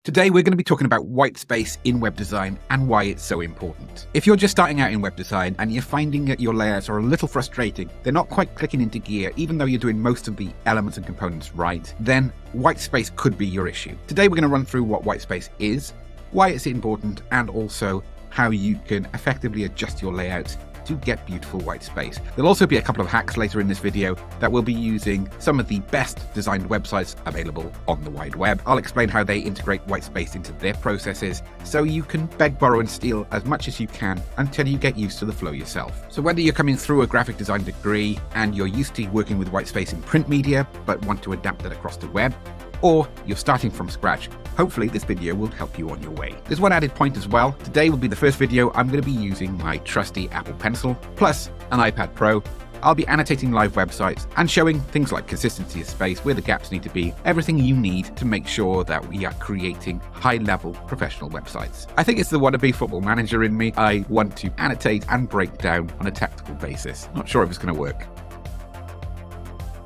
Today we're going to be talking about white space in web design and why it's so important. If you're just starting out in web design and you're finding that your layouts are a little frustrating, they're not quite clicking into gear even though you're doing most of the elements and components right, then white space could be your issue. Today we're going to run through what white space is, why it's important, and also how you can effectively adjust your layouts to get beautiful white space. There'll also be a couple of hacks later in this video that will be using some of the best designed websites available on the wide web. I'll explain how they integrate white space into their processes so you can beg, borrow and steal as much as you can until you get used to the flow yourself. So whether you're coming through a graphic design degree and you're used to working with white space in print media but want to adapt it across the web, or you're starting from scratch, hopefully this video will help you on your way. There's one added point as well. Today will be the first video I'm going to be using my trusty Apple Pencil plus an iPad Pro. I'll be annotating live websites and showing things like consistency of space, where the gaps need to be, everything you need to make sure that we are creating high-level professional websites. I think it's the wannabe football manager in me. I want to annotate and break down on a tactical basis. Not sure if it's going to work.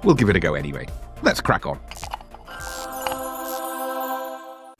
We'll give it a go anyway. Let's crack on.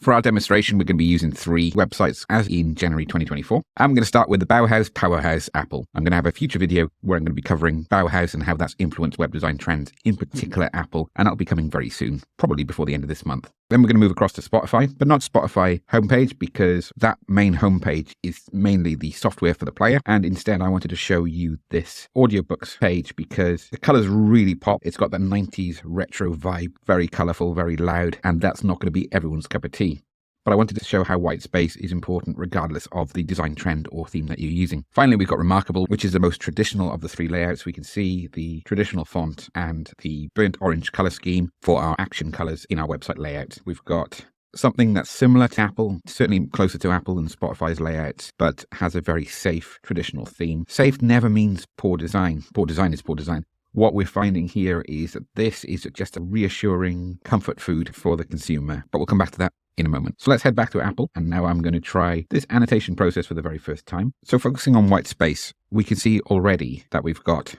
For our demonstration, we're going to be using 3 websites as in January 2024. I'm going to start with the Bauhaus Powerhouse Apple. I'm going to have a future video where I'm going to be covering Bauhaus and how that's influenced web design trends, in particular Apple, and that'll be coming very soon, probably before the end of this month. Then we're going to move across to Spotify, but not Spotify homepage because that main homepage is mainly the software for the player. And instead, I wanted to show you this audiobooks page because the colors really pop. It's got that 90s retro vibe, very colorful, very loud, and that's not going to be everyone's cup of tea. But I wanted to show how white space is important regardless of the design trend or theme that you're using. Finally, we've got Remarkable, which is the most traditional of the 3 layouts. We can see the traditional font and the burnt orange color scheme for our action colors in our website layout. We've got something that's similar to Apple, certainly closer to Apple than Spotify's layouts, but has a very safe traditional theme. Safe never means poor design. Poor design is poor design. What we're finding here is that this is just a reassuring comfort food for the consumer, but we'll come back to that in a moment. So let's head back to Apple, and now I'm going to try this annotation process for the very first time. So focusing on white space, we can see already that we've got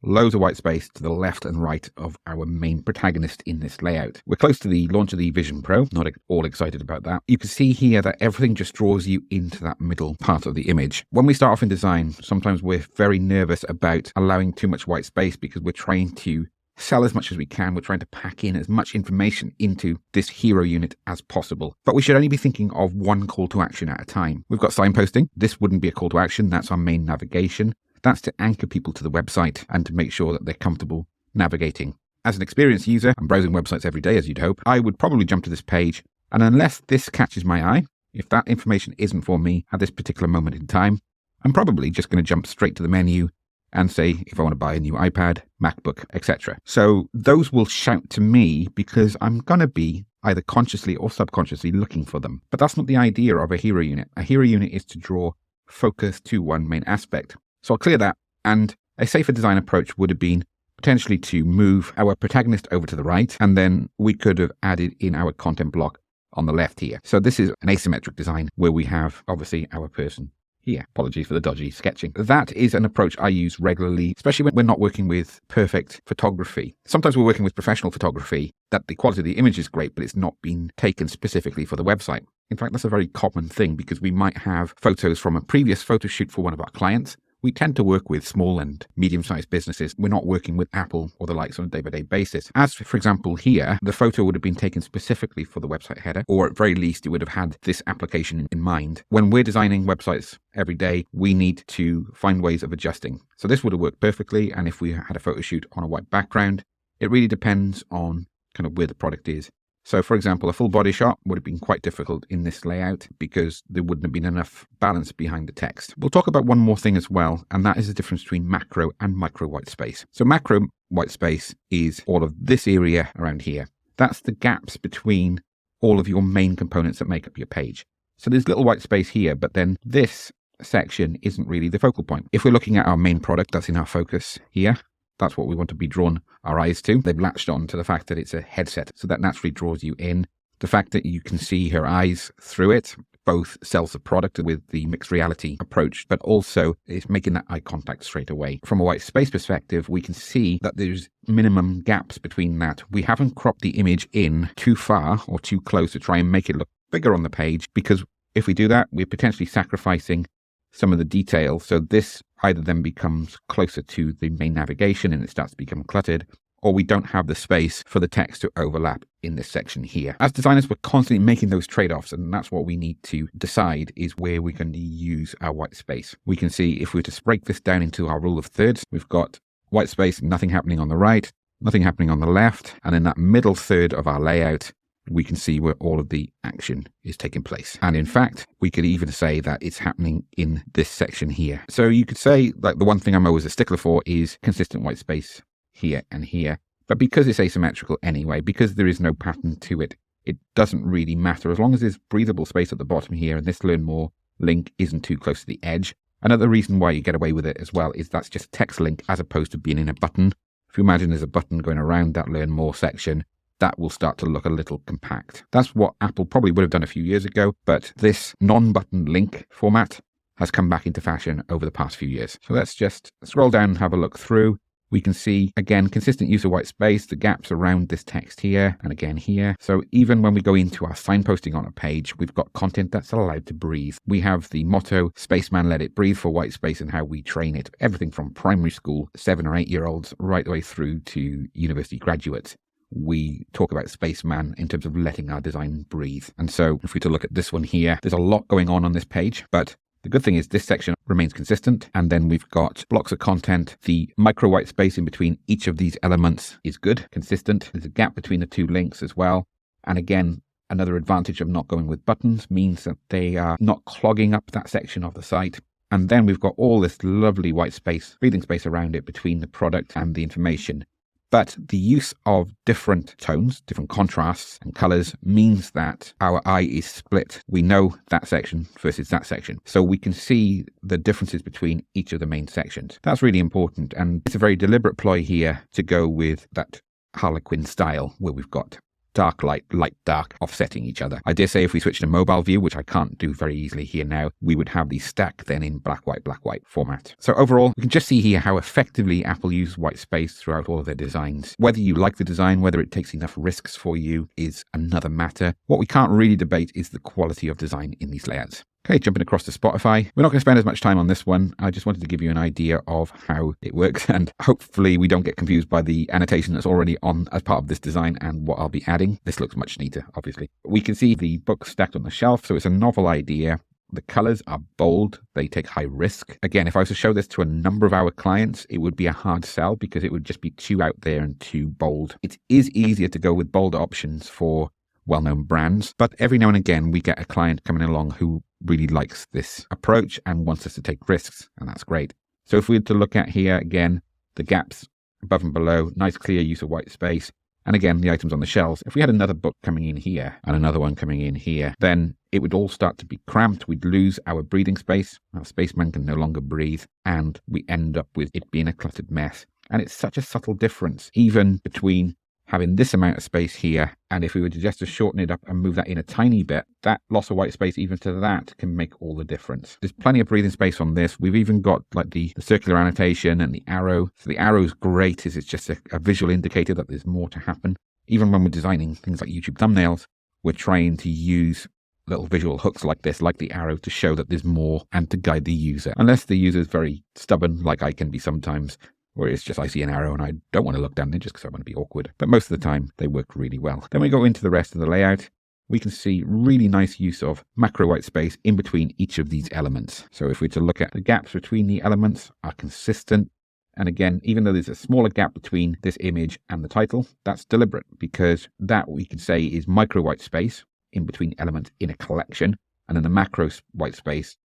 loads of white space to the left and right of our main protagonist in this layout. We're close to the launch of the Vision Pro, not all excited about that. You can see here that everything just draws you into that middle part of the image. When we start off in design, sometimes we're very nervous about allowing too much white space because we're trying to sell as much as we can. We're trying to pack in as much information into this hero unit as possible. But we should only be thinking of one call to action at a time. We've got signposting. This wouldn't be a call to action. That's our main navigation. That's to anchor people to the website and to make sure that they're comfortable navigating. As an experienced user, I'm browsing websites every day, as you'd hope. I would probably jump to this page. And unless this catches my eye, if that information isn't for me at this particular moment in time, I'm probably just going to jump straight to the menu and say if I want to buy a new iPad, MacBook, etc. So those will shout to me because I'm going to be either consciously or subconsciously looking for them. But that's not the idea of a hero unit. A hero unit is to draw focus to one main aspect. So I'll clear that, and a safer design approach would have been potentially to move our protagonist over to the right, and then we could have added in our content block on the left here. So this is an asymmetric design where we have obviously our person here. Apologies for the dodgy sketching. That is an approach I use regularly, especially when we're not working with perfect photography. Sometimes we're working with professional photography that the quality of the image is great, but it's not been taken specifically for the website. In fact, that's a very common thing because we might have photos from a previous photo shoot for one of our clients. We tend to work with small and medium-sized businesses. We're not working with Apple or the likes on a day-by-day basis. As, for example, here, the photo would have been taken specifically for the website header, or at very least, it would have had this application in mind. When we're designing websites every day, we need to find ways of adjusting. So this would have worked perfectly, and if we had a photo shoot on a white background, it really depends on kind of where the product is. So, for example, a full body shot would have been quite difficult in this layout because there wouldn't have been enough balance behind the text. We'll talk about one more thing as well, and that is the difference between macro and micro white space. So macro white space is all of this area around here. That's the gaps between all of your main components that make up your page. So there's little white space here, but then this section isn't really the focal point. If we're looking at our main product that's in our focus here, that's what we want to be drawn our eyes to. They've latched on to the fact that it's a headset, so that naturally draws you in. The fact that you can see her eyes through it both sells the product with the mixed reality approach, but also is making that eye contact straight away. From a white space perspective, we can see that there's minimum gaps between that. We haven't cropped the image in too far or too close to try and make it look bigger on the page, because if we do that, we're potentially sacrificing some of the detail. So this either then becomes closer to the main navigation and it starts to become cluttered, or we don't have the space for the text to overlap in this section here. As designers, we're constantly making those trade-offs, and that's what we need to decide is where we're going to use our white space. We can see if we were to break this down into our rule of thirds, we've got white space, nothing happening on the right, nothing happening on the left, and in that middle third of our layout, we can see where all of the action is taking place. And in fact, we could even say that it's happening in this section here. So you could say, like, the one thing I'm always a stickler for is consistent white space here and here. But because it's asymmetrical anyway, because there is no pattern to it, it doesn't really matter as long as there's breathable space at the bottom here and this Learn More link isn't too close to the edge. Another reason why you get away with it as well is that's just a text link as opposed to being in a button. If you imagine there's a button going around that Learn More section, that will start to look a little compact. That's what Apple probably would have done a few years ago, but this non-button link format has come back into fashion over the past few years. So let's just scroll down and have a look through. We can see, again, consistent use of white space, the gaps around this text here and again here. So even when we go into our signposting on a page, we've got content that's allowed to breathe. We have the motto, Spaceman Let It Breathe, for white space and how we train it. Everything from primary school, 7 or 8 year olds, right the way through to university graduates. We talk about Spaceman in terms of letting our design breathe. And so if we were to look at this one here, there's a lot going on this page, but the good thing is this section remains consistent. And then we've got blocks of content. The micro white space in between each of these elements is good, consistent. There's a gap between the two links as well. And again, another advantage of not going with buttons means that they are not clogging up that section of the site. And then we've got all this lovely white space, breathing space around it between the product and the information. But the use of different tones, different contrasts and colors means that our eye is split. We know that section versus that section. So we can see the differences between each of the main sections. That's really important. And it's a very deliberate ploy here to go with that Harlequin style where we've got dark, light, light, dark, offsetting each other. I dare say if we switch to mobile view, which I can't do very easily here now, we would have these stacked then in black, white format. So overall, we can just see here how effectively Apple uses white space throughout all of their designs. Whether you like the design, whether it takes enough risks for you is another matter. What we can't really debate is the quality of design in these layouts. Okay, jumping across to Spotify. We're not going to spend as much time on this one. I just wanted to give you an idea of how it works, and hopefully we don't get confused by the annotation that's already on as part of this design and what I'll be adding. This looks much neater, obviously. We can see the book stacked on the shelf, so it's a novel idea. The colors are bold. They take high risk. Again, if I was to show this to a number of our clients, it would be a hard sell because it would just be too out there and too bold. It is easier to go with bold options for well-known brands, but every now and again we get a client coming along who really likes this approach and wants us to take risks, and that's great. So if we were to look at here again, the gaps above and below, nice clear use of white space, and again the items on the shelves. If we had another book coming in here and another one coming in here, then it would all start to be cramped. We'd lose our breathing space. Our spaceman can no longer breathe, and we end up with it being a cluttered mess. And it's such a subtle difference, even between having this amount of space here, and if we were to just to shorten it up and move that in a tiny bit, that loss of white space even to that can make all the difference. There's plenty of breathing space on this. We've even got like the circular annotation and the arrow. So the arrow is great, as it's just a visual indicator that there's more to happen. Even when we're designing things like YouTube thumbnails, we're trying to use little visual hooks like this, like the arrow, to show that there's more and to guide the user. Unless the user is very stubborn, like I can be sometimes, or it's just I see an arrow and I don't want to look down there just because I want to be awkward. But most of the time, they work really well. Then we go into the rest of the layout. We can see really nice use of macro white space in between each of these elements. So if we were to look at the gaps between the elements are consistent. And again, even though there's a smaller gap between this image and the title, that's deliberate because that we could say is micro white space in between elements in a collection, and then the macro white space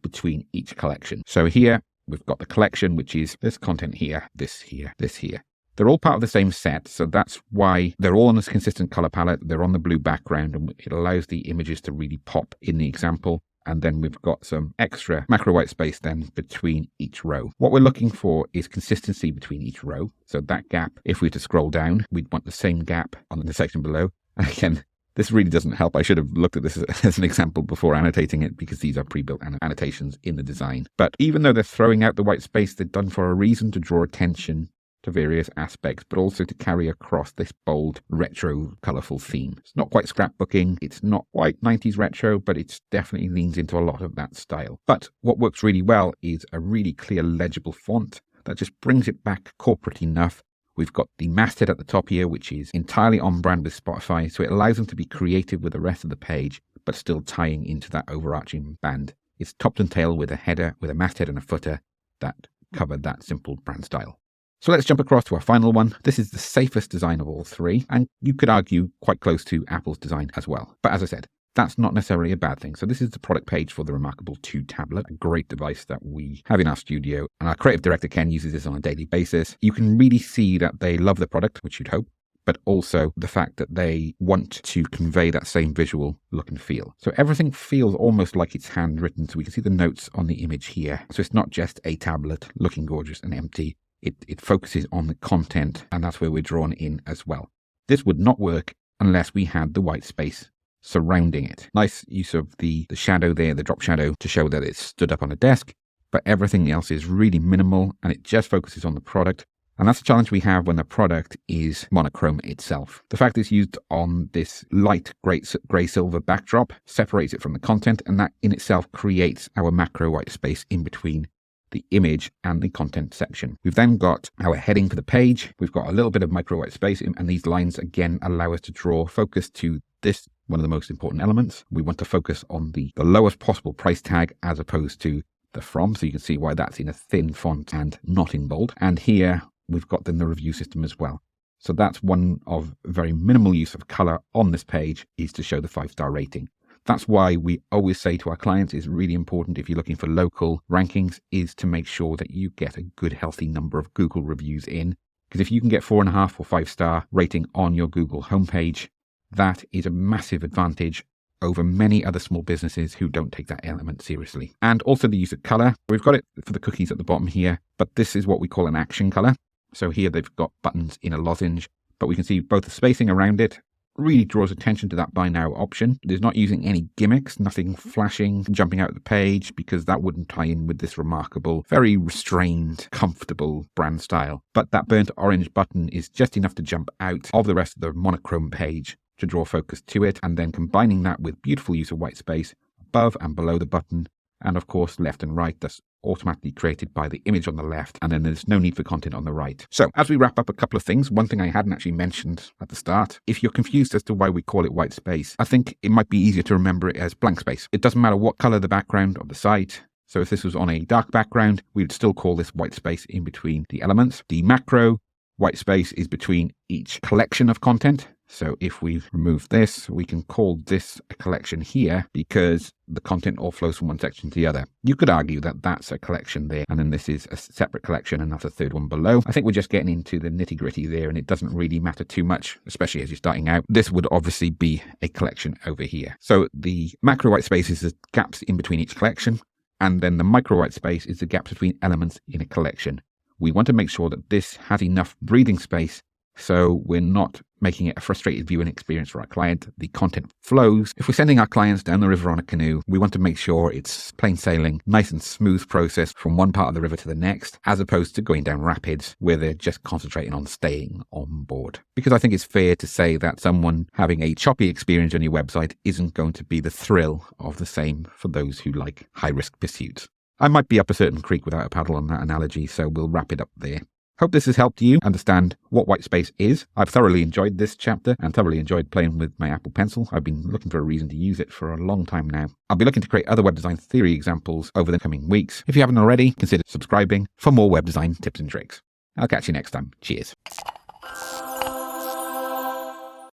between each collection. So here, we've got the collection, which is this content here, this here, this here. They're all part of the same set, so that's why they're all on this consistent color palette. They're on the blue background, and it allows the images to really pop in the example. And then we've got some extra macro white space then between each row. What we're looking for is consistency between each row. So that gap, if we were to scroll down, we'd want the same gap on the section below. Again, this really doesn't help. I should have looked at this as an example before annotating it because these are pre-built annotations in the design. But even though they're throwing out the white space, they're done for a reason, to draw attention to various aspects, but also to carry across this bold, retro, colourful theme. It's not quite scrapbooking, it's not quite 90s retro, but it definitely leans into a lot of that style. But what works really well is a really clear, legible font that just brings it back corporate enough. We've got the masthead at the top here, which is entirely on brand with Spotify, so it allows them to be creative with the rest of the page, but still tying into that overarching band. It's topped and tail with a header, with a masthead and a footer that cover that simple brand style. So let's jump across to our final one. This is the safest design of all three, and you could argue quite close to Apple's design as well. But as I said, that's not necessarily a bad thing. So this is the product page for the Remarkable 2 tablet, a great device that we have in our studio. And our creative director, Ken, uses this on a daily basis. You can really see that they love the product, which you'd hope, but also the fact that they want to convey that same visual look and feel. So everything feels almost like it's handwritten. So we can see the notes on the image here. So it's not just a tablet looking gorgeous and empty. It focuses on the content, and that's where we're drawn in as well. This would not work unless we had the white space surrounding it. Nice use of the shadow there, the drop shadow, to show that it's stood up on a desk, but everything else is really minimal and it just focuses on the product. And that's the challenge we have when the product is monochrome itself. The fact it's used on this light grey-silver backdrop separates it from the content, and that in itself creates our macro white space in between the image and the content section. We've then got our heading for the page. We've got a little bit of micro white space, and these lines again allow us to draw focus to this, one of the most important elements. We want to focus on the lowest possible price tag as opposed to the from, so you can see why that's in a thin font and not in bold. And here we've got then the review system as well. So that's one of very minimal use of color on this page, is to show the 5-star rating. That's why we always say to our clients, it's really important if you're looking for local rankings, is to make sure that you get a good healthy number of Google reviews in. Because if you can get 4.5 or 5-star rating on your Google homepage, that is a massive advantage over many other small businesses who don't take that element seriously. And also the use of color. We've got it for the cookies at the bottom here, but this is what we call an action color. So here they've got buttons in a lozenge, but we can see both the spacing around it really draws attention to that buy now option. There's not using any gimmicks, nothing flashing, jumping out of the page, because that wouldn't tie in with this remarkable, very restrained, comfortable brand style. But that burnt orange button is just enough to jump out of the rest of the monochrome page to draw focus to it, and then combining that with beautiful use of white space above and below the button, and of course left and right, that's automatically created by the image on the left, and then there's no need for content on the right. So as we wrap up, a couple of things. One thing I hadn't actually mentioned at the start, if you're confused as to why we call it white space, I think it might be easier to remember it as blank space. It doesn't matter what color the background of the site. So if this was on a dark background, we would still call this white space in between the elements. The macro white space is between each collection of content. So if we remove this, we can call this a collection here because the content all flows from one section to the other. You could argue that that's a collection there, and then this is a separate collection, and that's a third one below. I think we're just getting into the nitty-gritty there, and it doesn't really matter too much, especially as you're starting out. This would obviously be a collection over here. So the macro white space is the gaps in between each collection, and then the micro white space is the gaps between elements in a collection. We want to make sure that this has enough breathing space so we're not making it a frustrated viewing experience for our client. The content flows. If we're sending our clients down the river on a canoe, we want to make sure it's plain sailing, nice and smooth process from one part of the river to the next, as opposed to going down rapids where they're just concentrating on staying on board. Because I think it's fair to say that someone having a choppy experience on your website isn't going to be the thrill of the same for those who like high-risk pursuits. I might be up a certain creek without a paddle on that analogy, so we'll wrap it up there. Hope this has helped you understand what white space is. I've thoroughly enjoyed this chapter and thoroughly enjoyed playing with my Apple Pencil. I've been looking for a reason to use it for a long time now. I'll be looking to create other web design theory examples over the coming weeks. If you haven't already, consider subscribing for more web design tips and tricks. I'll catch you next time. Cheers.